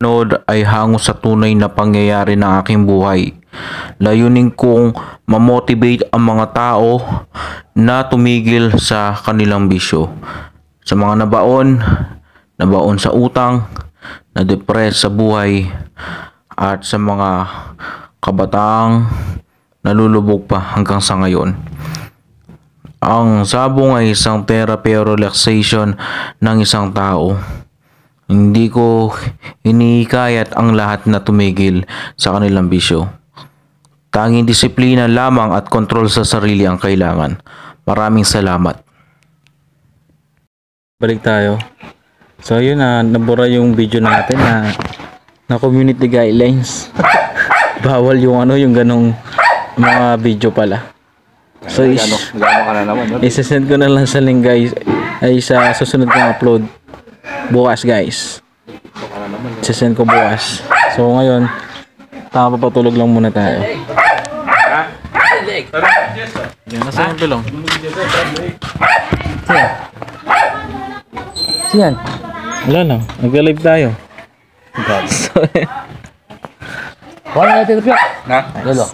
Nod ay hango sa tunay na pangyayari ng aking buhay. Layunin kong mamotivate ang mga tao na tumigil sa kanilang bisyo. Sa mga nabaon sa utang, na-depress sa buhay, at sa mga kabataang nalulubog pa hanggang sa ngayon. Ang sabong ay isang therapy o relaxation ng isang tao. Hindi ko hinihikayat ang lahat na tumigil sa kanilang bisyo. Tanging disiplina lamang at kontrol sa sarili ang kailangan. Maraming salamat. Balik tayo. So yun na, nabura yung video natin na community guidelines. Bawal yung yung ganong mga video pala. So isasend ko na lang sa link guys ay sa susunod kong upload bukas guys. Isasend ko bukas. So ngayon papatulog lang muna tayo. Nasa yung tulong. Siyan. Wala lang. Nag-live tayo. Wala natin ito. Na? Lolo.